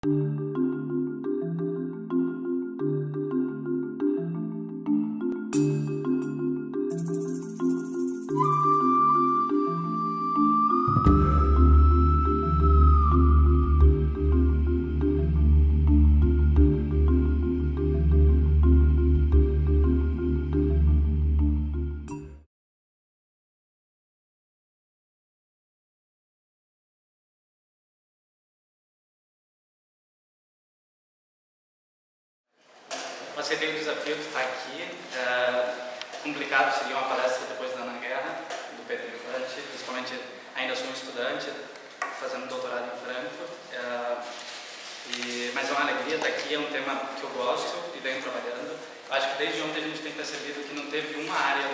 Eu aceitei o desafio de estar aqui. Complicado seria uma palestra depois da Ana Guerra, do Pedro Infante, principalmente ainda sou um estudante, fazendo doutorado em Frankfurt. Mas é uma alegria estar aqui, é um tema que eu gosto e venho trabalhando. Eu acho que desde ontem a gente tem percebido que não teve uma área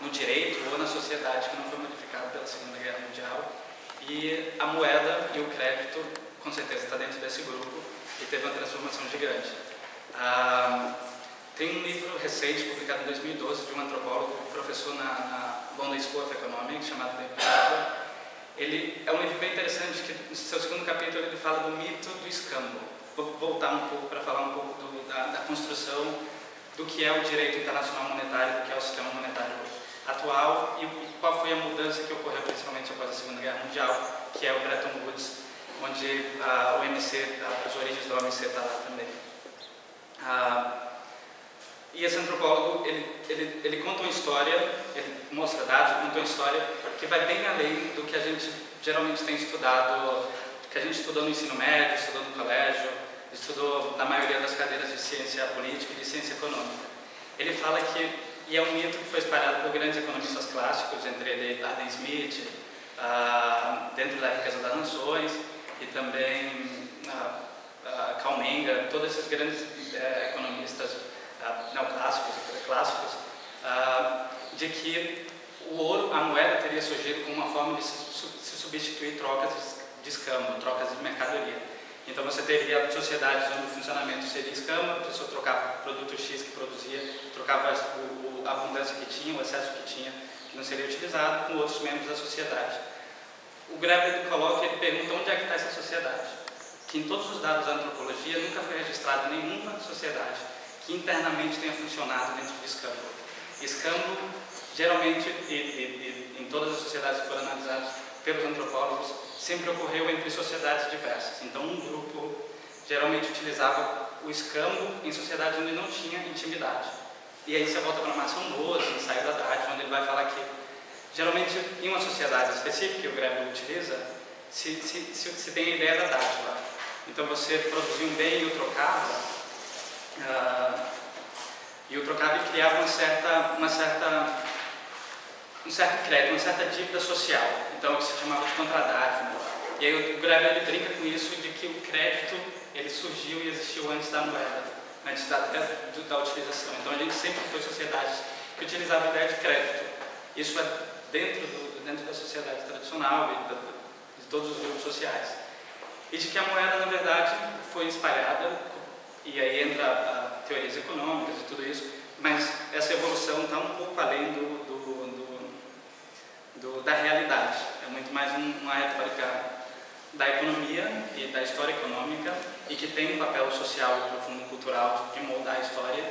no direito ou na sociedade que não foi modificada pela Segunda Guerra Mundial. E a moeda e o crédito, com certeza, está dentro desse grupo e teve uma transformação gigante. Tem um livro recente, publicado em 2012, de um antropólogo, professor na London School of Economics, chamado David Graeber. Ele é um livro bem interessante, que no seu segundo capítulo ele fala do mito do escambo. Vou voltar um pouco para falar um pouco da construção do que é o direito internacional monetário, do que é o sistema monetário atual e qual foi a mudança que ocorreu principalmente após a Segunda Guerra Mundial, que é o Bretton Woods, onde o OMC, as origens do OMC está lá também. E esse antropólogo, ele conta uma história, ele mostra dados, conta uma história que vai bem além do que a gente geralmente tem estudado, que a gente estudou no ensino médio, estudou no colégio, estudou na maioria das cadeiras de ciência política e de ciência econômica. Ele fala que, e é um mito que foi espalhado por grandes economistas clássicos, entre eles Adam Smith, dentro da Riqueza das Nações, e também Karl Menger, todos esses grandes economistas neoclássicos e clássicos, de que o ouro, a moeda, teria surgido como uma forma de se substituir trocas de escambo, trocas de mercadoria. Então você teria sociedades onde o funcionamento seria escambo, a pessoa trocava o produto X que produzia, trocava a abundância que tinha, o excesso que tinha, que não seria utilizado, com outros membros da sociedade. O Graeber coloca, ele pergunta onde é que está essa sociedade, que em todos os dados da antropologia nunca foi registrada nenhuma sociedade que internamente tenha funcionado dentro de escambo. Escambo, geralmente, e em todas as sociedades que foram analisadas pelos antropólogos, sempre ocorreu entre sociedades diversas. Então, um grupo geralmente utilizava o escambo em sociedades onde não tinha intimidade. E aí você volta para Mason Moser, ensaio da Dádiva, onde ele vai falar que, geralmente, em uma sociedade específica que o Graeber utiliza, se tem a ideia da dádiva. Então, você produzia um bem e o trocava, e criava um certo crédito, uma certa dívida social, então que se chamava de contradádiva. E aí o Graeber ele brinca com isso de que o crédito ele surgiu e existiu antes da moeda, antes da utilização. Então a gente sempre foi sociedades que utilizavam a ideia de crédito. Isso é dentro da sociedade tradicional e de todos os grupos sociais. E de que a moeda, na verdade, foi espalhada. E aí entra teorias econômicas e tudo isso, mas essa evolução está um pouco além da realidade. É muito mais uma retórica da economia e da história econômica e que tem um papel social e profundo cultural de moldar a história,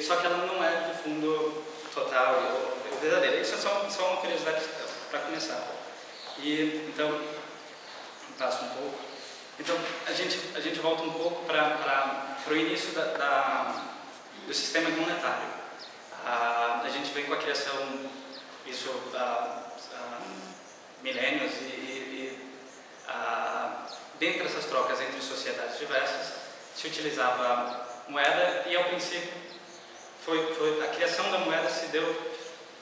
só que ela não é de fundo total ou verdadeira. Isso é só uma curiosidade para começar. Então, passo um pouco. Então, a gente volta um pouco para o início do sistema monetário. A gente vem com a criação, isso há milênios, dentre essas trocas entre sociedades diversas, se utilizava moeda e, ao princípio, a criação da moeda se deu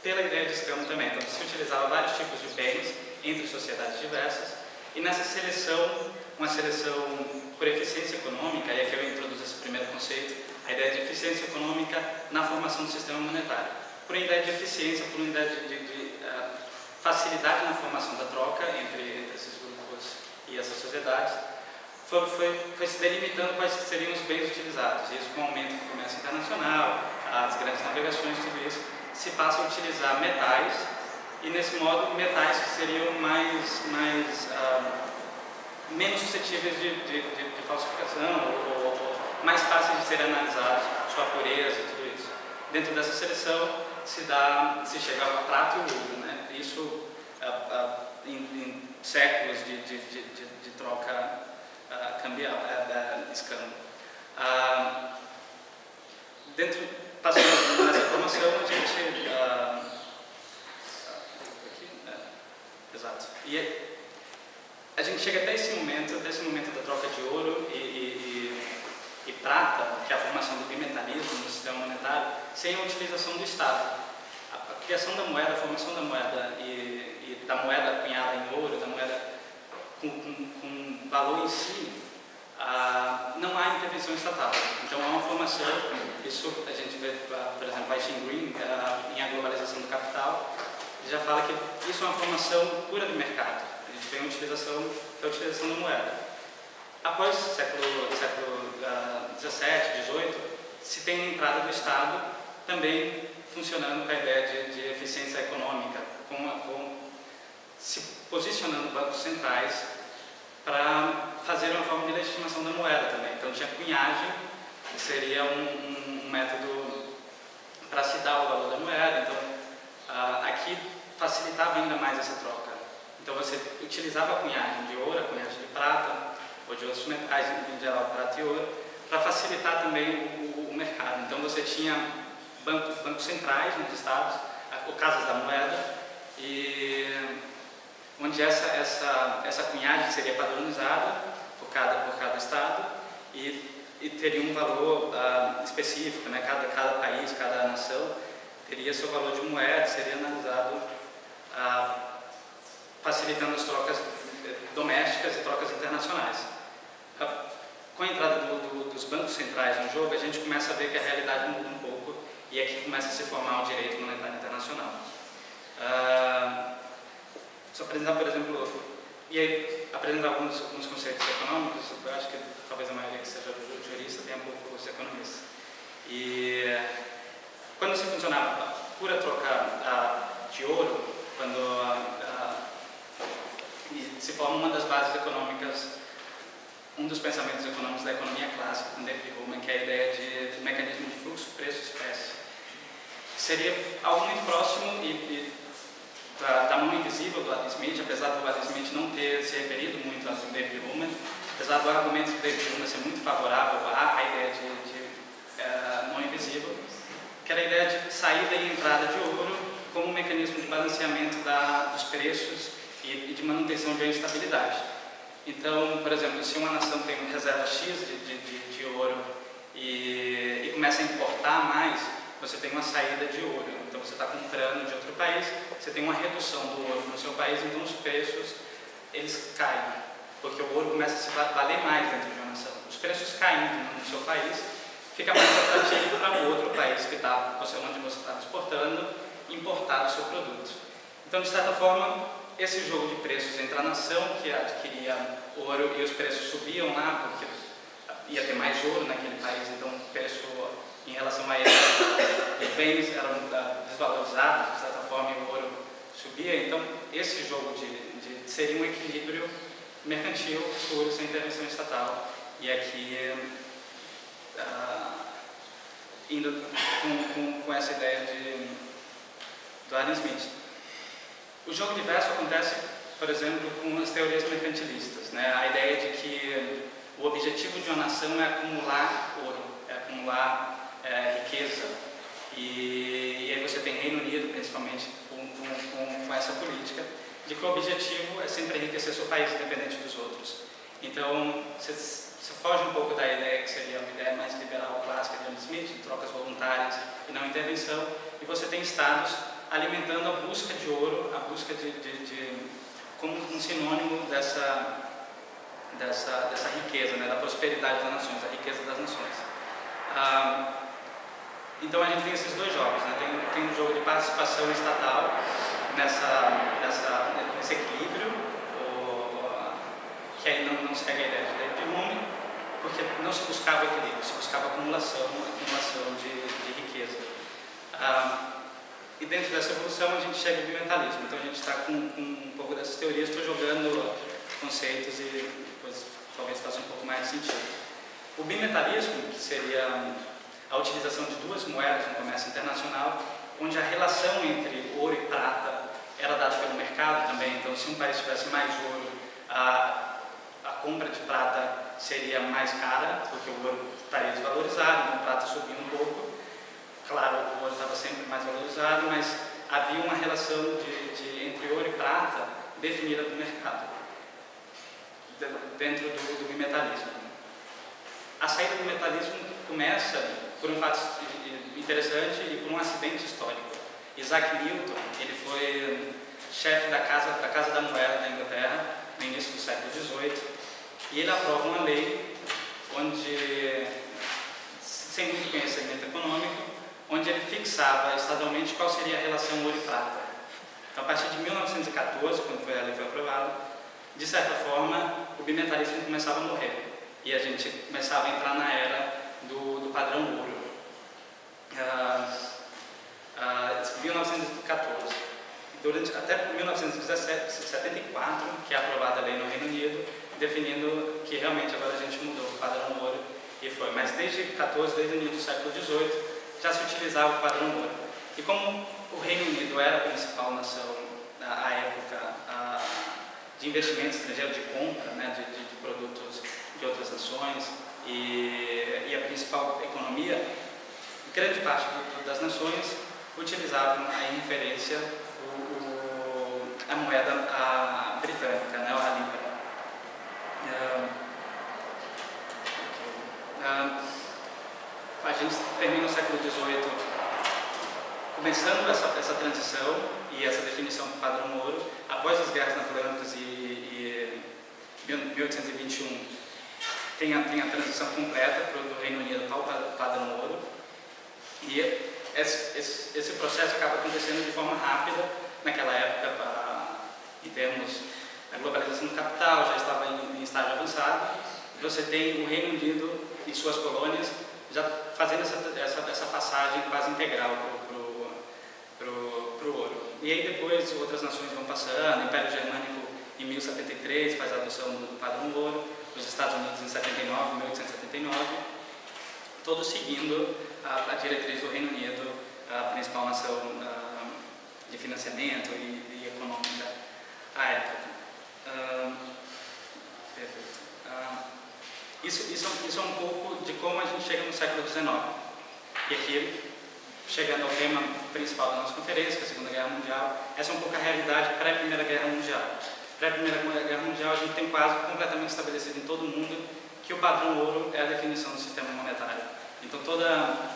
pela ideia de escambo também. Então, se utilizava vários tipos de bens entre sociedades diversas e nessa seleção, uma seleção por eficiência econômica, e aqui eu introduzo esse primeiro conceito, a ideia de eficiência econômica na formação do sistema monetário. Por uma ideia de eficiência, por uma ideia de facilidade na formação da troca entre esses grupos e essas sociedades, foi se delimitando quais seriam os bens utilizados. E isso, com o aumento do comércio internacional, as grandes navegações, tudo isso, se passa a utilizar metais, e nesse modo, metais que seriam mais menos suscetíveis de falsificação ou mais fáceis de serem analisados, sua pureza e tudo isso. Dentro dessa seleção se chega a prata e o ouro, né? Isso em séculos de troca cambial, escândalo. Passando nessa formação, a gente exato. E a gente chega até esse momento da troca de ouro e prata, que é a formação do bimetalismo no sistema monetário, sem a utilização do Estado. A criação da moeda, a formação da moeda e da moeda cunhada em ouro, da moeda com valor em si, não há intervenção estatal. Então há uma formação, isso a gente vê, por exemplo, a Shane Green, em A Globalização do Capital, já fala que isso é uma formação pura do mercado. A gente vê a utilização da moeda. Após o século XVII, XVIII, se tem a entrada do Estado, também funcionando com a ideia de eficiência econômica, se posicionando bancos centrais para fazer uma forma de legitimação da moeda também. Então tinha cunhagem, que seria um método para se dar o valor da moeda. Então aqui facilitava ainda mais essa troca. Então você utilizava a cunhagem de ouro, a cunhagem de prata, ou de outros metais, em geral prata e ouro, para facilitar também o mercado. Então você tinha bancos centrais nos estados, ou casas da moeda, e onde essa cunhagem seria padronizada por cada estado e teria um valor específico, né? Cada país, cada nação teria seu valor de moeda, seria analisado facilitando as trocas domésticas e trocas internacionais. Com a entrada dos bancos centrais no jogo, a gente começa a ver que a realidade muda um pouco e aqui começa a se formar o direito monetário internacional. Só apresentar, por exemplo, e aí apresentar alguns conceitos econômicos. Eu acho que talvez a maioria que seja jurista tenha poucos economistas. E quando se funcionava a pura troca de ouro, quando se forma uma das bases econômicas, um dos pensamentos econômicos da economia clássica, com David Hume, que é a ideia de mecanismo de fluxo, preço, espécie. Seria algo muito próximo da mão invisível do Adam Smith, apesar do Adam Smith não ter se referido muito a David Hume, apesar do argumento de David Hume ser muito favorável à ideia de mão invisível, que era a ideia de saída e entrada de ouro como um mecanismo de balanceamento dos preços e de manutenção de estabilidade. Então, por exemplo, se uma nação tem uma reserva X de ouro e começa a importar mais, você tem uma saída de ouro. Então, você está comprando de outro país, você tem uma redução do ouro no seu país, então os preços eles caem, porque o ouro começa a se valer mais dentro de uma nação. Os preços caindo no seu país, fica mais atrativo para o outro país que onde você está exportando, importar o seu produto. Então, de certa forma, esse jogo de preços entre a nação que adquiria ouro e os preços subiam lá, porque ia ter mais ouro naquele país, então o preço em relação a ele, os bens eram desvalorizados, de certa forma, e o ouro subia. Então, esse jogo seria um equilíbrio mercantil puro, sem intervenção estatal. E aqui, indo com essa ideia do Adam Smith. O jogo diverso acontece, por exemplo, com as teorias mercantilistas, né? A ideia de que o objetivo de uma nação é acumular ouro, é acumular riqueza. E aí você tem Reino Unido, principalmente, com essa política, de que o objetivo é sempre enriquecer seu país, independente dos outros. Então, você foge um pouco da ideia que seria uma ideia mais liberal clássica de Adam Smith, de trocas voluntárias e não intervenção, e você tem estados alimentando a busca de ouro, a busca como um sinônimo dessa riqueza, né, da prosperidade das nações, da riqueza das nações. Então a gente tem esses dois jogos, né? Tem um jogo de participação estatal nesse equilíbrio, que aí não segue a ideia de David Hume, porque não se buscava equilíbrio, se buscava acumulação de riqueza. E dentro dessa evolução a gente chega ao bimetalismo. Então a gente está com um pouco dessas teorias, estou jogando conceitos e depois talvez faça um pouco mais de sentido. O bimetalismo, que seria a utilização de duas moedas no comércio internacional, onde a relação entre ouro e prata era dada pelo mercado também. Então, se um país tivesse mais ouro, a compra de prata seria mais cara, porque o ouro estaria desvalorizado, então a prata subia um pouco. Claro, o ouro estava sempre mais valorizado, mas havia uma relação entre ouro e prata definida no mercado, dentro do bimetalismo. A saída do bimetalismo começa por um fato interessante e por um acidente histórico. Isaac Newton, ele foi chefe da Casa da Moeda da Inglaterra no início do século XVIII, e ele aprova uma lei onde, sem muito conhecimento econômico, onde ele fixava estadualmente qual seria a relação ouro e prata. Então, a partir de 1914, quando a lei foi aprovada, de certa forma, o bimetalismo começava a morrer e a gente começava a entrar na era do padrão ouro. 1914. Até 1974, que é aprovada a lei no Reino Unido, definindo que realmente agora a gente mudou o padrão ouro e foi. Mas desde o início do século XVIII, já se utilizava o padrão ouro. E como o Reino Unido era a principal nação, à época, de investimento estrangeiro, de compra, né, de produtos de outras nações e a principal economia, grande parte das nações utilizavam em referência a moeda britânica, né, a libra. A gente termina o século XVIII começando essa transição e essa definição do padrão ouro. Após as guerras napoleônicas e 1821 tem a transição completa do Reino Unido para o padrão ouro, e esse processo acaba acontecendo de forma rápida naquela época, em termos da globalização do capital, já estava em estágio avançado. Você tem o Reino Unido e suas colônias já fazendo essa passagem quase integral para o ouro. E aí depois outras nações vão passando. O Império Germânico em 1073 faz a adoção do padrão ouro, os Estados Unidos em 1879, todos seguindo a diretriz do Reino Unido, a principal nação de financiamento e econômica à época. Perfeito. Isso é um pouco de como a gente chega no século XIX. E aqui, chegando ao tema principal da nossa conferência, que é a Segunda Guerra Mundial, essa é um pouco a realidade pré-Primeira Guerra Mundial. Pré-Primeira Guerra Mundial, a gente tem quase completamente estabelecido em todo o mundo que o padrão ouro é a definição do sistema monetário. Então,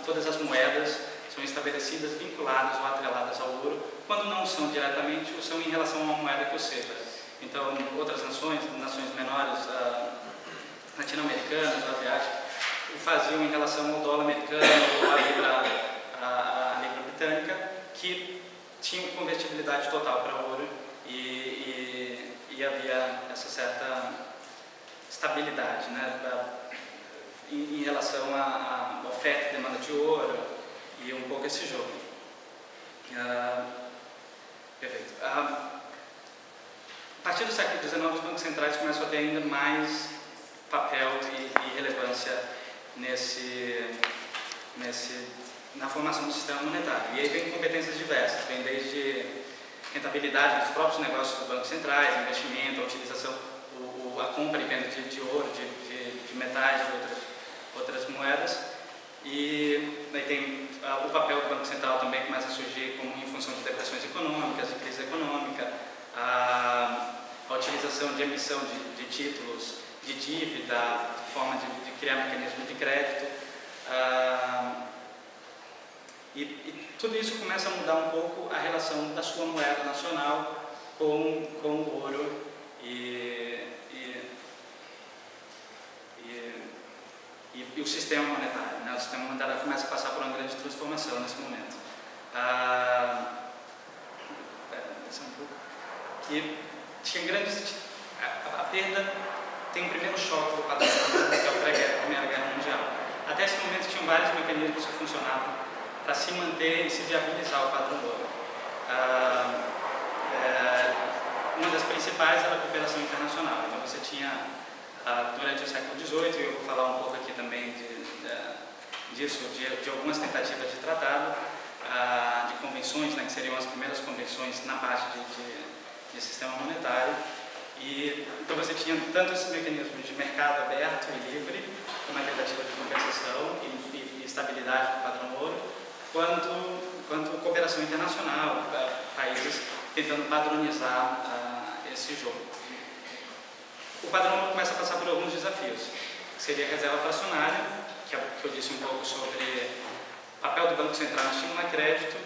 todas as moedas são estabelecidas, vinculadas ou atreladas ao ouro, quando não são diretamente, ou são em relação a uma moeda que o seja. Então, outras nações menores, latino-americanas, asiáticas, o faziam em relação ao dólar americano ou à libra britânica, que tinham convertibilidade total para ouro e havia essa certa estabilidade, né, em relação à oferta e demanda de ouro e um pouco esse jogo. Perfeito. A partir do século XIX, os bancos centrais começam a ter ainda mais papel e relevância na formação do sistema monetário. E aí vem competências diversas, vem desde rentabilidade dos próprios negócios dos bancos centrais, investimento, a utilização, a compra e venda de ouro, de metais, de outras moedas. E aí tem o papel do Banco Central também começa a surgir como em função de depressões econômicas, de crise econômica, a utilização de emissão de títulos de dívida, de forma de criar mecanismos de crédito. E tudo isso começa a mudar um pouco a relação da sua moeda nacional com o ouro e o sistema monetário. Né? O sistema monetário começa a passar por uma grande transformação nesse momento. E tinha grandes... A perda tem o primeiro choque do padrão, que é a Primeira Guerra Mundial. Até esse momento tinham vários mecanismos que funcionavam para se manter e se viabilizar o padrão ouro. Uma das principais era a cooperação internacional. Então você tinha durante o século XVIII, e eu vou falar um pouco aqui também disso, de algumas tentativas de tratado, de convenções, né, que seriam as primeiras convenções na parte de sistema monetário. Então você tinha tanto esses mecanismos de mercado aberto e livre, como a tentativa de compensação e estabilidade do padrão ouro, quanto cooperação internacional, países tentando padronizar esse jogo. O padrão ouro começa a passar por alguns desafios, que seria a reserva fracionária, que eu disse um pouco sobre o papel do Banco Central no estímulo a crédito,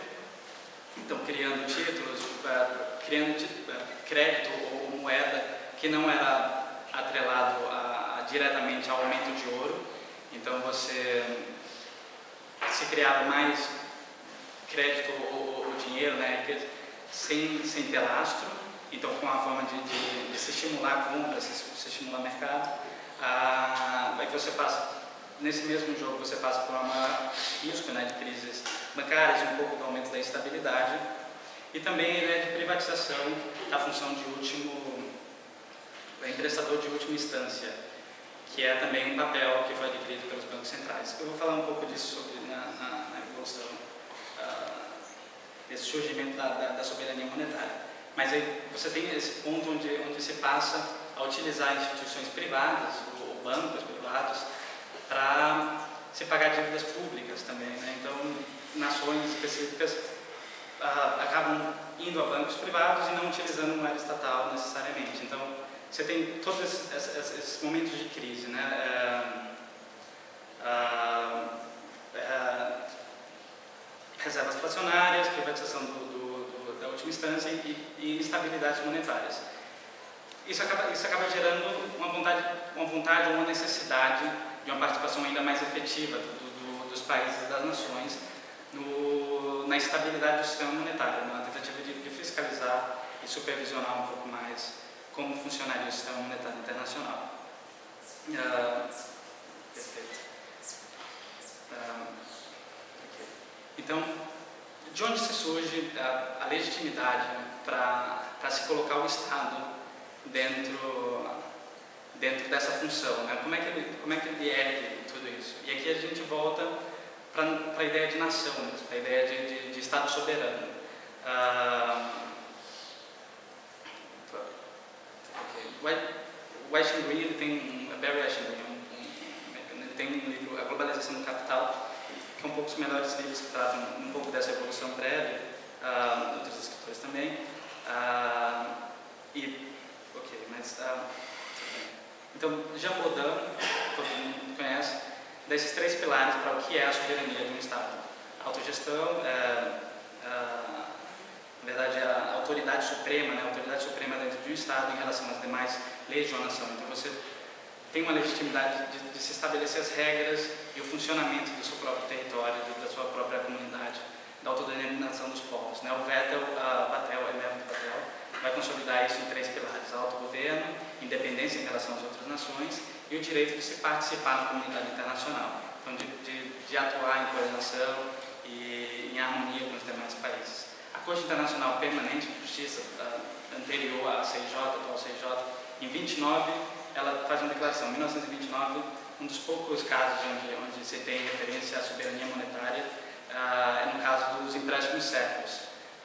então criando títulos, crédito ou moeda que não era atrelado diretamente ao aumento de ouro. Então se criava mais crédito ou dinheiro, né, sem ter lastro, então com a forma de se estimular a compra, se estimular o mercado. Aí você passa, nesse mesmo jogo, você passa por um maior risco, né, de crises bancárias, um pouco do aumento da instabilidade, e também a ideia de privatização da função de emprestador de última instância, que é também um papel que foi adquirido pelos bancos centrais. Eu vou falar um pouco disso na evolução, desse surgimento da soberania monetária. Mas aí você tem esse ponto onde se passa a utilizar instituições privadas, ou bancos privados, para se pagar dívidas públicas também, né? Então, nações específicas acabam indo a bancos privados e não utilizando moeda estatal necessariamente. Então, você tem todos esses momentos de crise, né? Reservas fracionárias, privatização da última instância e instabilidades monetárias. Isso acaba gerando uma vontade ou uma necessidade de uma participação ainda mais efetiva dos países e das nações na estabilidade do sistema monetário, na tentativa de fiscalizar e supervisionar um pouco mais como funcionaria o sistema monetário internacional. Perfeito. Então, de onde se surge a legitimidade, né, para se colocar o Estado dentro dessa função, né? Como é que ele ergue tudo isso? E aqui a gente volta para a ideia de nação, para a ideia de Estado soberano. O Aishin Green, Barry Aishin Green, ele tem um livro, A Globalização do Capital, que é um pouco dos melhores livros que tratam um pouco dessa evolução prévia, outros escritores também. Então, Jean Baudin, todo mundo conhece, desses três pilares para o que é a soberania de um Estado. A autogestão, na verdade, a autoridade suprema, né, a autoridade suprema dentro de um Estado em relação às demais leis de uma nação. Então, você tem uma legitimidade de se estabelecer as regras e o funcionamento do seu próprio território, da sua própria comunidade, da autodeterminação dos povos, né? O método Patel, vai consolidar isso em três pilares: autogoverno, independência em relação às outras nações e o direito de se participar na comunidade internacional. Então, de atuar em coordenação e em harmonia com os demais países. A Corte Internacional Permanente de Justiça, anterior à CIJ, atual CIJ, em 29, ela faz uma declaração. Em 1929, um dos poucos casos onde se tem referência à soberania monetária é no caso dos empréstimos séculos,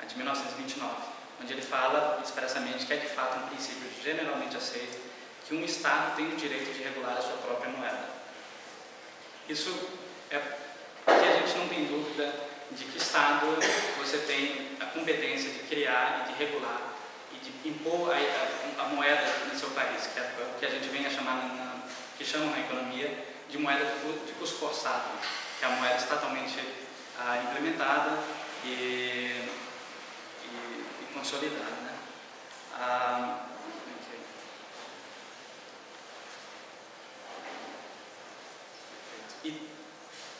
de 1929, onde ele fala expressamente que é de fato um princípio generalmente aceito que um Estado tem o direito de regular a sua própria moeda. Isso é porque a gente não tem dúvida de que Estado você tem a competência de criar e de regular e de impor a moeda no seu país, que é o que a gente vem a chamar, que chamam na economia de moeda de custo forçado, que é a moeda estatalmente implementada e consolidada, né?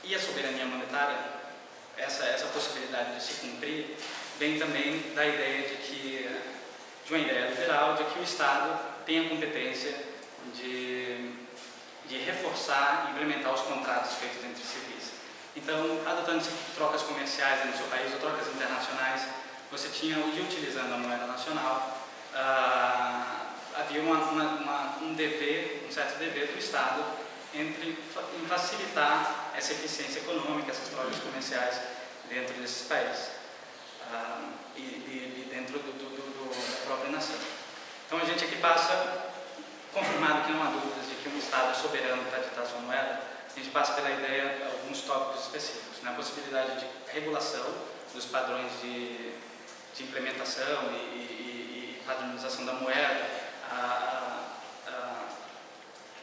E a soberania monetária, essa possibilidade de se cumprir, vem também da ideia de uma ideia liberal de que o Estado tem a competência de reforçar e implementar os contratos feitos entre civis. Então, adotando trocas comerciais no seu país ou trocas internacionais, você tinha, utilizando a moeda nacional, havia um certo dever do Estado em facilitar essa eficiência econômica, essas trocas comerciais dentro desses países e dentro da própria nação. Então a gente aqui passa, confirmado que não há dúvidas de que um Estado é soberano para ditar sua moeda, a gente passa pela ideia de alguns tópicos específicos, a possibilidade de regulação dos padrões de implementação e padronização da moeda,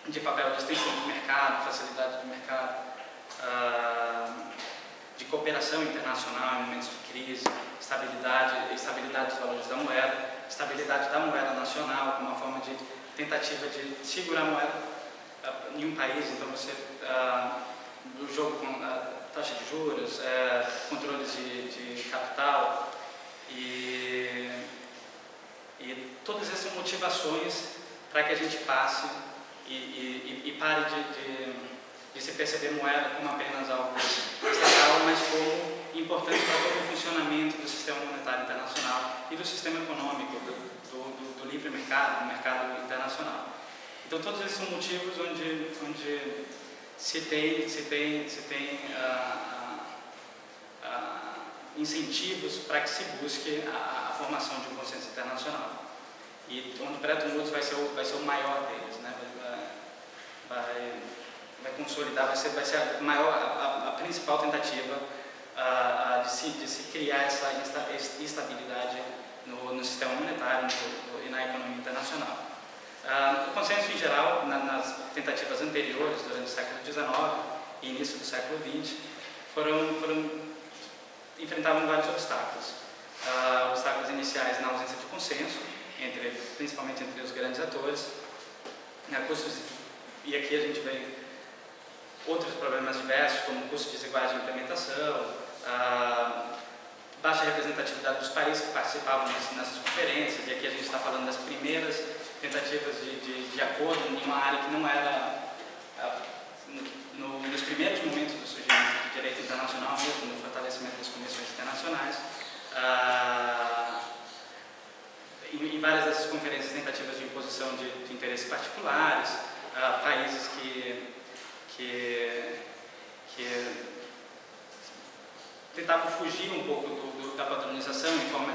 de papel de extensão do mercado, facilidade do mercado, de cooperação internacional em momentos de crise, estabilidade dos valores da moeda, estabilidade da moeda nacional como uma forma de tentativa de segurar a moeda em um país. Então você, o jogo com a taxa de juros, controles de capital e todas essas motivações para que a gente passe e pare de se perceber moeda como apenas algo estatal, mas como importante para todo o funcionamento do sistema monetário internacional e do sistema econômico, do livre mercado, do mercado internacional. Então todos esses são motivos onde se tem incentivos para que se busque a formação de um consenso internacional. E onde o Bretton Woods vai ser o maior deles, né? Vai consolidar, vai ser a principal tentativa de se criar essa estabilidade no sistema monetário e na economia internacional. O consenso em geral, nas tentativas anteriores, durante o século XIX e início do século XX, enfrentavam vários obstáculos. Obstáculos iniciais na ausência de consenso, principalmente entre os grandes atores, e aqui a gente vê outros problemas diversos, como custos desiguais de implementação, baixa representatividade dos países que participavam nessas conferências, e aqui a gente está falando das primeiras tentativas de acordo em uma área que não era, nos primeiros momentos do surgimento do direito internacional, mesmo no fortalecimento das convenções internacionais. Em várias dessas conferências, tentativas de imposição de interesses particulares, países que tentavam fugir um pouco da padronização em forma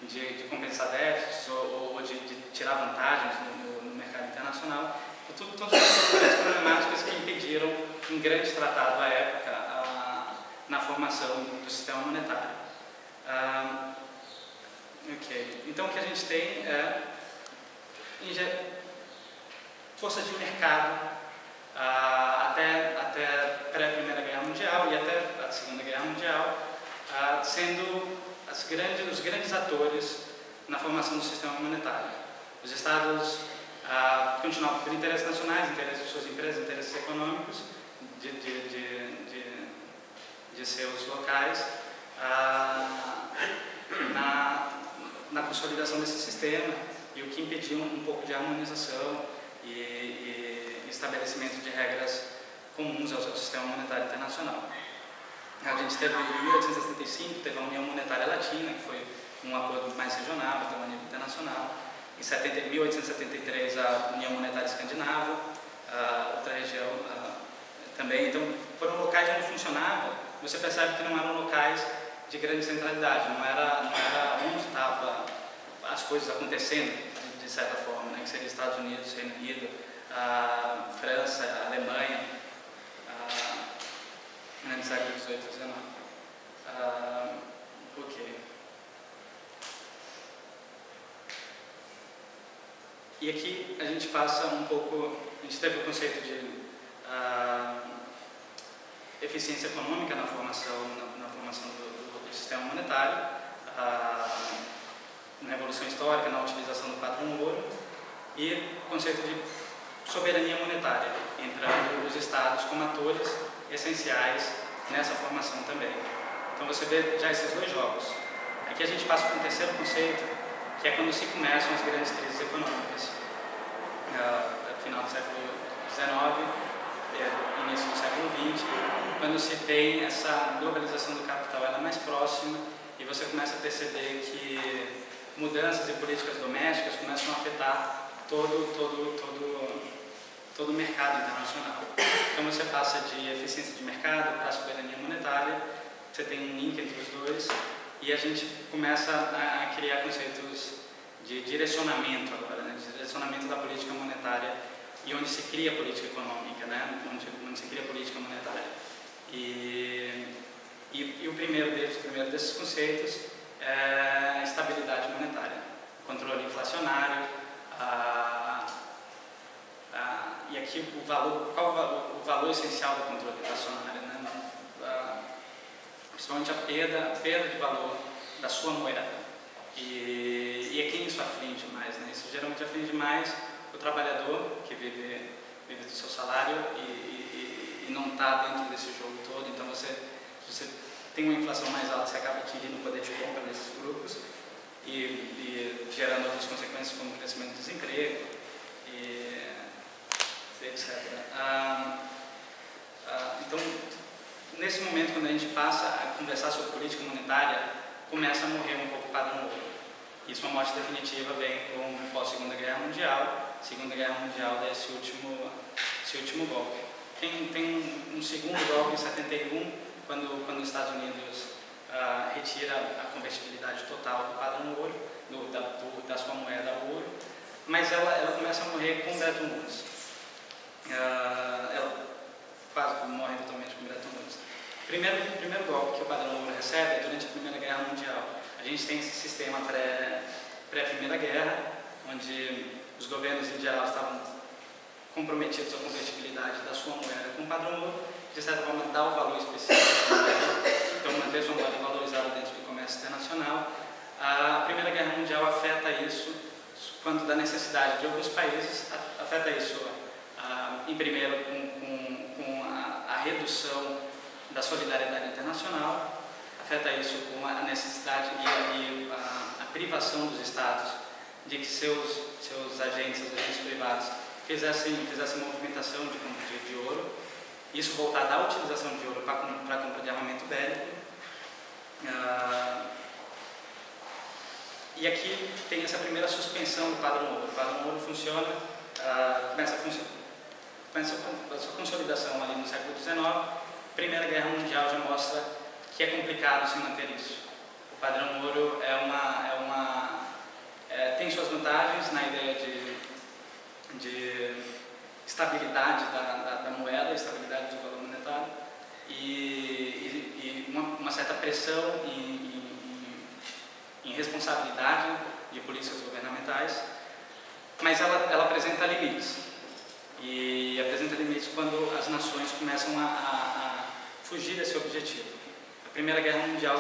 de compensar déficits ou de tirar vantagens no mercado internacional. Todas as problemáticas que impediram um grande tratado à época na formação do sistema monetário. Então o que a gente tem é forças de mercado até pré-Primeira Guerra Mundial e até a Segunda Guerra Mundial, sendo os grandes atores na formação do sistema monetário. Os Estados continuavam por interesses nacionais, interesses de suas empresas, interesses econômicos de seus locais, na consolidação desse sistema, e o que impediu um pouco de harmonização e estabelecimento de regras comuns ao sistema monetário internacional. A gente teve em 1875, teve a União Monetária Latina, que foi um acordo mais regional, então a nível internacional. Em 1873, a União Monetária Escandinava, outra região também. Então, foram locais onde funcionava, você percebe que não eram locais de grande centralidade, não era onde estavam as coisas acontecendo, de certa forma, né, que seria Estados Unidos, Reino Unido, França, Alemanha, no século XVIII e XIX. E aqui a gente passa um pouco, a gente teve o conceito de eficiência econômica na formação do sistema monetário, na Revolução Histórica, na utilização do padrão ouro, e o conceito de soberania monetária, entrando os Estados como atores essenciais nessa formação também. Então você vê já esses dois jogos. Aqui a gente passa para um terceiro conceito, que é quando se começam as grandes crises econômicas. Final do século XIX, início do século XX, quando se tem essa globalização do capital, ela é mais próxima, e você começa a perceber que mudanças e políticas domésticas começam a afetar todo o mercado internacional. Então você passa de eficiência de mercado para soberania monetária, você tem um link entre os dois, e a gente começa a criar conceitos de direcionamento agora, né? De direcionamento da política monetária, e onde se cria política econômica, né? Onde se cria política monetária. E o primeiro desses conceitos é estabilidade monetária, controle inflacionário, e aqui qual o valor essencial do controle inflacionário, né? Principalmente a perda de valor da sua moeda. E é quem isso aflige mais, né? Isso geralmente aflige mais o trabalhador, que vive do seu salário e não está dentro desse jogo todo. Então, se você tem uma inflação mais alta, você acaba atingindo o poder de compra nesses grupos e gerando outras consequências como crescimento do desemprego, etc. Então, nesse momento, quando a gente passa a conversar sobre política monetária, começa a morrer um pouco o padrão ouro. E sua morte definitiva vem com o pós-Segunda Guerra Mundial. Segunda Guerra Mundial desse último golpe. Tem um segundo golpe em 71, quando os Estados Unidos retira a convertibilidade total do padrão ouro, da sua moeda ouro, mas ela começa a morrer com Bretton Woods. Ela quase morre totalmente com Bretton Woods. O primeiro golpe que o padrão ouro recebe é durante a Primeira Guerra Mundial. A gente tem esse sistema pré-Primeira Guerra, onde os governos em geral estavam comprometidos à convertibilidade da sua moeda com o padrão ouro, de certa forma dar o valor específico da moeda, então manter sua moeda valorizada dentro do comércio internacional. A Primeira Guerra Mundial afeta isso quando da necessidade de alguns países, afeta isso em primeiro com a redução da solidariedade internacional, afeta isso com a necessidade e a privação dos estados de que seus agentes privados fizessem movimentação de ouro, isso voltar da utilização de ouro para a compra de armamento bélico. E aqui tem essa primeira suspensão do padrão ouro. O padrão ouro funciona, começa a sua consolidação ali no século XIX. Primeira Guerra Mundial já mostra que é complicado se manter isso. O padrão ouro tem suas vantagens na ideia de estabilidade da moeda, estabilidade do valor monetário e uma certa pressão em responsabilidade de políticas governamentais, mas ela apresenta limites. E apresenta limites quando as nações começam a fugir desse objetivo. A Primeira Guerra Mundial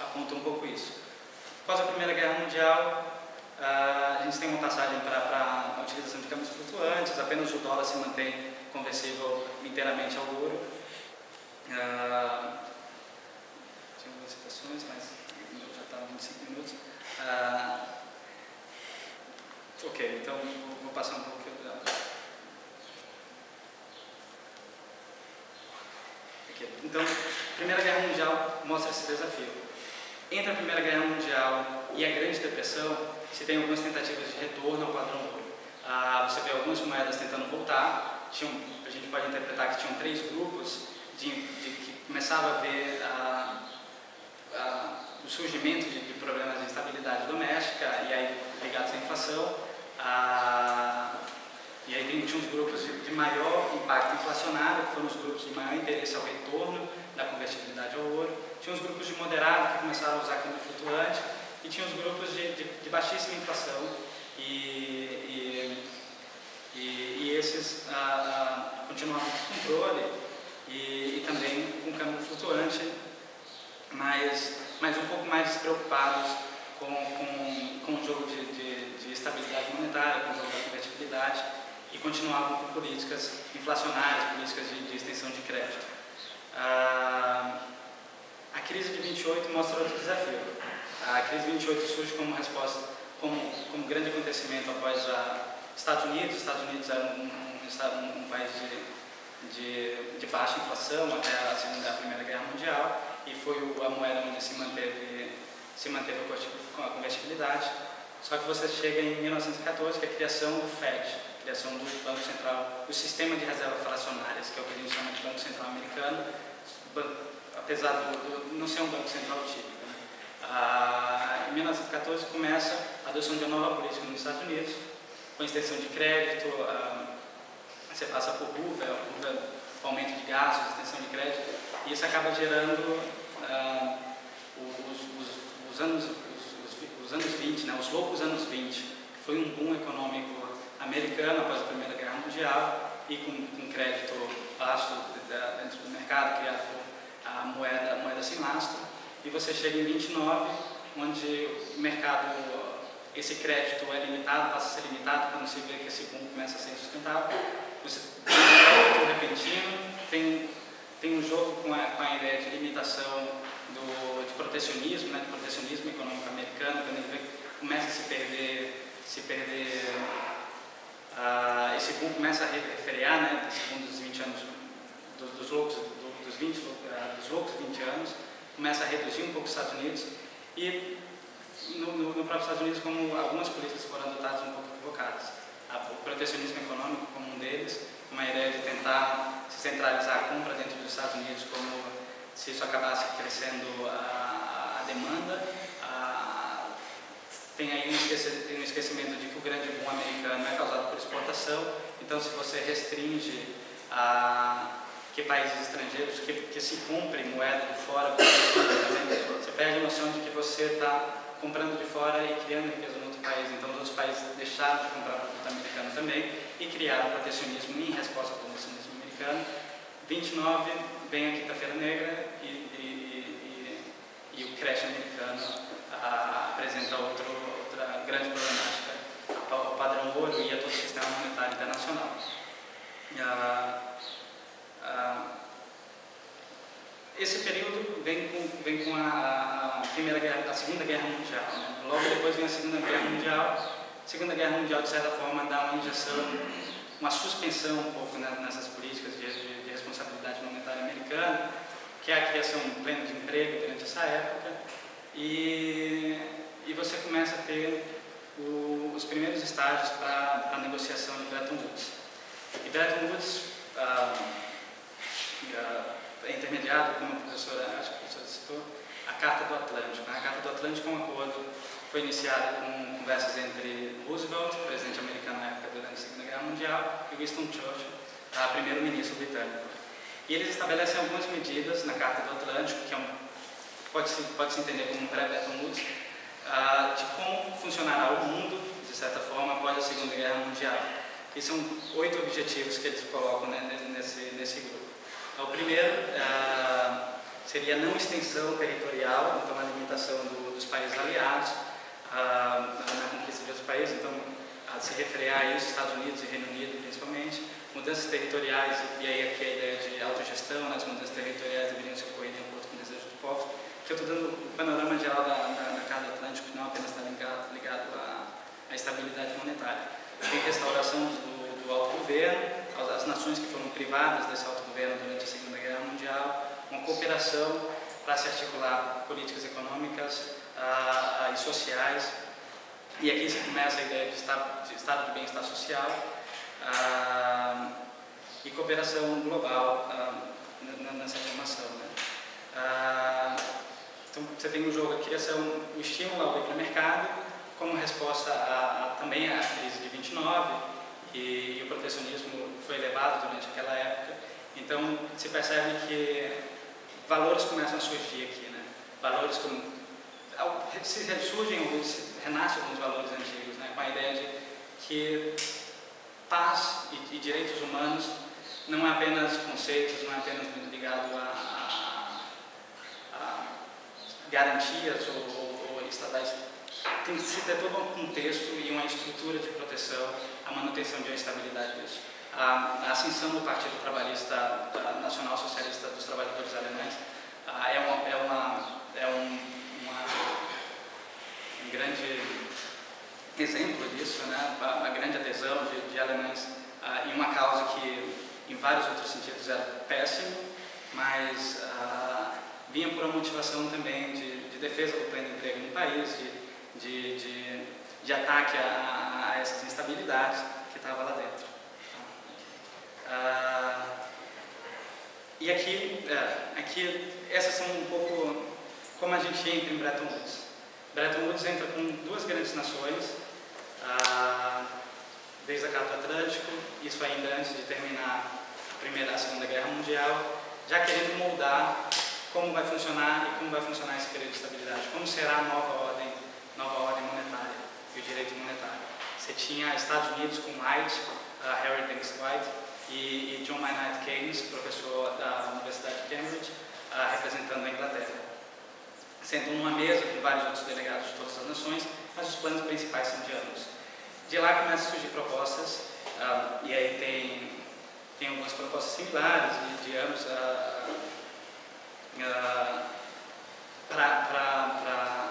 aponta um pouco isso. Após a Primeira Guerra Mundial, a gente tem uma passagem para a utilização de câmbios flutuantes, apenas o dólar se mantém conversível inteiramente ao ouro. Tinha algumas citações, mas já está 25 minutos. Ok, então vou passar um pouco aqui. Então, a Primeira Guerra Mundial mostra esse desafio. Entre a Primeira Guerra Mundial e a Grande Depressão, se tem algumas tentativas de retorno ao padrão ouro. Você vê algumas moedas tentando voltar. A gente pode interpretar que tinham 3 grupos que começavam a ver o surgimento de problemas de instabilidade doméstica e aí ligados à inflação. E aí tinha uns grupos de maior impacto inflacionário, que foram os grupos de maior interesse ao retorno da convertibilidade ao ouro. Tinha os grupos de moderado, que começaram a usar câmbio flutuante, e tinha os grupos de baixíssima inflação, e esses continuavam com controle e também com câmbio flutuante, mas um pouco mais despreocupados com o jogo de estabilidade monetária, com o jogo da convertibilidade, e continuavam com políticas inflacionárias, políticas de extensão de crédito. A crise de 28 mostra outro desafio. A crise de 28 surge como resposta, como grande acontecimento após os Estados Unidos. Os Estados Unidos era um país de baixa inflação até a Primeira Guerra Mundial, e foi a moeda onde se se manteve com a convertibilidade. Só que você chega em 1914, que é a criação do FED, a criação do Banco Central, o Sistema de Reservas Fracionárias, que é o que a gente chama de Banco Central Americano, apesar de não ser um Banco Central típico. Em 1914 começa a adoção de uma nova política nos Estados Unidos, com extensão de crédito, você passa por Hoover, aumento de gastos, extensão de crédito, e isso acaba gerando os anos 20, né, os loucos anos 20, que foi um boom econômico americano após a Primeira Guerra Mundial, e com crédito baixo dentro do mercado, criado a moeda sem lastro, e você chega em 29, onde o mercado, esse crédito é limitado, passa a ser limitado, quando se vê que esse boom começa a ser insustentável. Você tem um crédito repentino, tem um jogo com a ideia de limitação de protecionismo, né, de protecionismo econômico americano, quando ele começa a se perder esse boom começa a refrear, né, segundo os 20 anos dos loucos 20 anos, começa a reduzir um pouco os Estados Unidos, e no próprio Estados Unidos, como algumas políticas foram adotadas um pouco equivocadas. O protecionismo econômico como um deles, uma ideia de tentar se centralizar a compra dentro dos Estados Unidos, como se isso acabasse crescendo a demanda. Tem aí um esquecimento de que o grande boom americano é causado por exportação, então se você restringe que países estrangeiros que se compre moeda de fora, você perde a noção de que você está comprando de fora e criando riqueza no outro país. Então os outros países deixaram de comprar produto americano também e criaram protecionismo em resposta ao protecionismo americano. 29 vem a Quinta-feira Negra e o crash americano apresenta outra grande problemática ao padrão ouro e a todo o sistema monetário internacional. Esse período vem com a Segunda Guerra Mundial, né? Logo depois vem a Segunda Guerra Mundial. A Segunda Guerra Mundial, de certa forma, dá uma injeção, uma suspensão um pouco nessas políticas de responsabilidade monetária americana, que é a criação plena de emprego durante essa época, e você começa a ter os primeiros estágios para a negociação de Bretton Woods. E Bretton Woods é intermediado, como a professora citou, a Carta do Atlântico. A Carta do Atlântico é um acordo que foi iniciado com conversas entre Roosevelt, presidente americano na época durante a Segunda Guerra Mundial, e Winston Churchill, primeiro-ministro britânico. E eles estabelecem algumas medidas na Carta do Atlântico, que pode-se entender como um pré-Bretton Woods, de como funcionará o mundo, de certa forma, após a Segunda Guerra Mundial. E são 8 objetivos que eles colocam, né, nesse grupo. O primeiro seria a não extensão territorial, então a limitação dos países aliados na conquista de outros países, então se refrear a isso, Estados Unidos e Reino Unido principalmente, mudanças territoriais, e aí aqui a ideia de autogestão, né, as mudanças territoriais deveriam se ocorrer de acordo com o desejo do povo, que eu estou dando o panorama geral da Carta Atlântica, que não apenas está ligado à estabilidade monetária. Tem restauração do autogoverno, as nações que foram privadas desse autogoverno durante a Segunda Guerra Mundial, uma cooperação para se articular políticas econômicas e sociais, e aqui se começa a ideia de estado de bem-estar social e cooperação global nessa formação, né? Então você tem no jogo a criação, o estímulo ao livre mercado, como resposta também à crise de 29, e o protecionismo foi elevado durante aquela época. Então se percebe que valores começam a surgir aqui, né? Valores como renascem alguns valores antigos, né? Com a ideia de que paz e direitos humanos não é apenas conceitos, não é apenas ligado a garantias ou estatais. Tem que se ter todo um contexto e uma estrutura de proteção, a manutenção de uma estabilidade disso. A ascensão do Partido Trabalhista Nacional Socialista dos Trabalhadores Alemães é um grande exemplo disso, né? A grande adesão de alemães em uma causa que, em vários outros sentidos, era péssima, mas vinha por uma motivação também de defesa do pleno emprego no país, de ataque a essas instabilidades que estava lá dentro. E aqui, essas são um pouco como a gente entra em Bretton Woods. Bretton Woods entra com duas grandes nações, desde a Carta do Atlântico, isso ainda antes de terminar a Segunda Guerra Mundial, já querendo moldar como vai funcionar e como vai funcionar esse período de estabilidade, como será a nova ordem monetária e o direito monetário. Você tinha Estados Unidos com White, Harry Banks White, e John Maynard Keynes, professor da Universidade de Cambridge, representando a Inglaterra. Sentam numa mesa com vários outros delegados de todas as nações, mas os planos principais são de ambos. De lá começam a surgir propostas, e aí tem algumas propostas similares de ambos para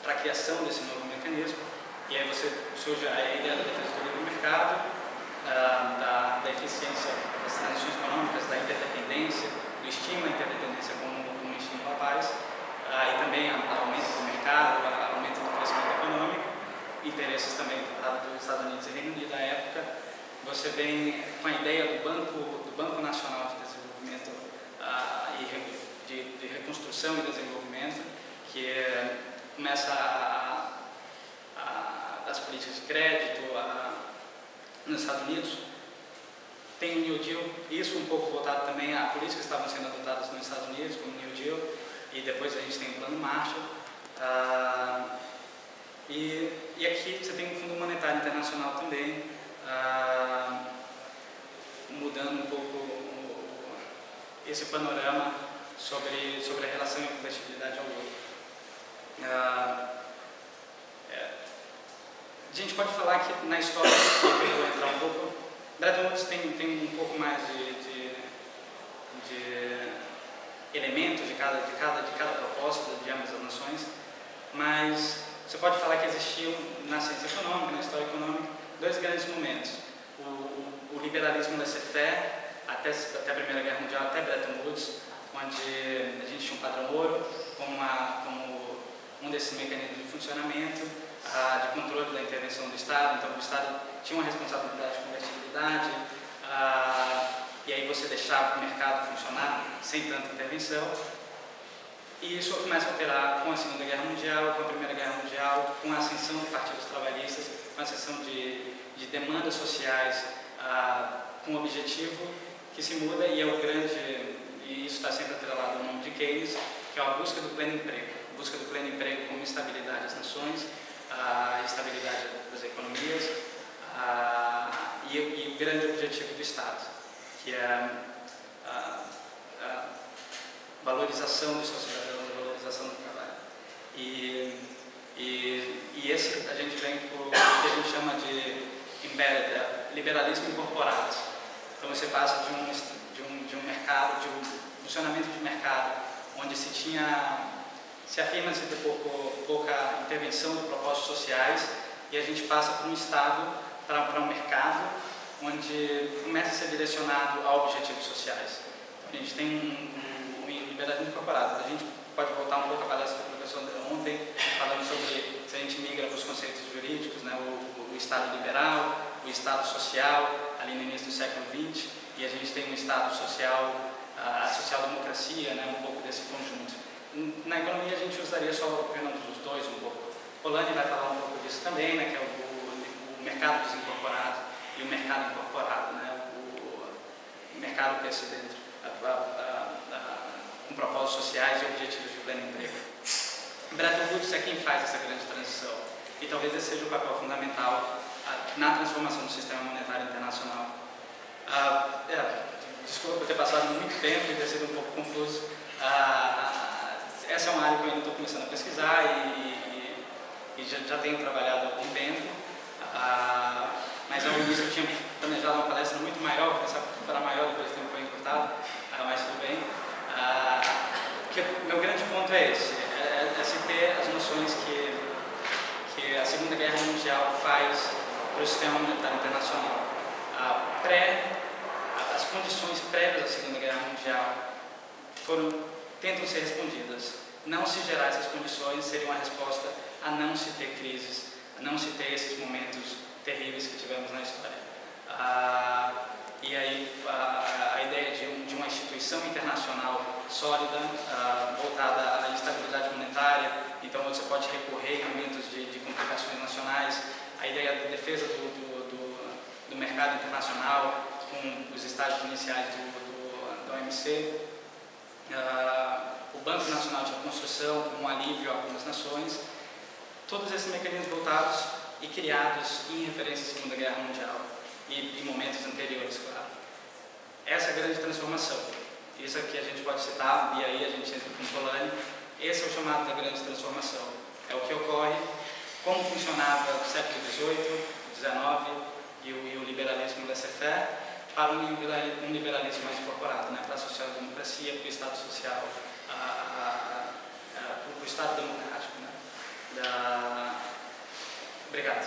a criação desse novo mecanismo. E aí surge a ideia da defesa do livre mercado, da eficiência das transições econômicas, da interdependência, do estímulo à interdependência como um estímulo à paz, e também aumento do mercado, aumento do crescimento econômico, interesses também dos Estados Unidos e Reino Unido à época. Você vem com a ideia do Banco Nacional de Desenvolvimento de Reconstrução e Desenvolvimento, que começa as políticas de crédito nos Estados Unidos. Tem o New Deal, isso um pouco voltado também a políticas que estavam sendo adotadas nos Estados Unidos, como o New Deal, e depois a gente tem o Plano Marshall. E aqui você tem o Fundo Monetário Internacional também, mudando um pouco esse panorama sobre a relação e a convertibilidade ao ouro. A gente pode falar que na história, que eu vou entrar um pouco, Bretton Woods tem um pouco mais de elementos de cada proposta de ambas as nações, mas você pode falar que existiam na ciência econômica, na história econômica, dois grandes momentos. O liberalismo laissez-faire, até a Primeira Guerra Mundial, até Bretton Woods, onde a gente tinha um padrão ouro como um desses mecanismos de funcionamento, de controle da intervenção do Estado. Então o Estado tinha uma responsabilidade de convertibilidade, e aí você deixava o mercado funcionar sem tanta intervenção. E isso começa a alterar com a Segunda Guerra Mundial, com a Primeira Guerra Mundial, com a ascensão de partidos trabalhistas, com a ascensão de demandas sociais, com um objetivo que se muda, e e isso está sempre atrelado ao nome de Keynes, que é a busca do pleno emprego. A busca do pleno emprego como estabilidade das nações, estabilidade das economias, e o grande objetivo do Estado, que é a valorização dos seus cidadãos, a valorização do trabalho. E esse a gente vem por o que a gente chama de liberalismo incorporado. Então você passa de um mercado, de um funcionamento de mercado, onde se afirma-se ter pouca intervenção de propósitos sociais, e a gente passa para um Estado, para um mercado, onde começa a ser direcionado a objetivos sociais. A gente tem um liberalismo incorporado. A gente pode voltar um pouco à palestra do professor ontem, falando sobre se a gente migra para os conceitos jurídicos, né, o Estado liberal, o Estado social, ali no início do século XX, e a gente tem um Estado social, a social-democracia, né, um pouco desse conjunto. Na economia a gente usaria só apenas os dois um pouco. Polanyi vai falar um pouco disso também, né, que é o mercado desincorporado e o mercado incorporado, né, o mercado que é esse dentro, com propósitos sociais e objetivos de pleno emprego. Bretton Woods é quem faz essa grande transição, e talvez esse seja o papel fundamental na transformação do sistema monetário internacional. Desculpa por ter passado muito tempo e ter sido um pouco confuso. Essa é uma área que eu ainda estou começando a pesquisar e já tenho trabalhado há algum tempo, mas ao início eu tinha planejado uma palestra muito maior, pensava que era maior, depois o tempo foi encurtado, mas tudo bem. Porque meu grande ponto é esse, se ter as noções que a Segunda Guerra Mundial faz para o sistema monetário internacional. As condições prévias à Segunda Guerra Mundial tentam ser respondidas. não se gerar essas condições seria uma resposta a não se ter crises, a não se ter esses momentos terríveis que tivemos na história. E aí a ideia de uma instituição internacional sólida, voltada à estabilidade monetária, então você pode recorrer em momentos de complicações nacionais, a ideia da defesa do mercado internacional, com os estágios iniciais da OMC, o Banco Nacional de Reconstrução como um alívio a algumas nações, todos esses mecanismos voltados e criados em referência à Segunda Guerra Mundial e em momentos anteriores, claro. Essa é a grande transformação. Isso aqui a gente pode citar, e aí a gente entra com Polanyi. Esse é o chamado da grande transformação. É o que ocorre, como funcionava o século XVIII, XIX e o liberalismo laissez-faire, para um liberalismo mais incorporado, né, para a social-democracia, para o Estado social, para o Estado democrático. Né, Obrigado.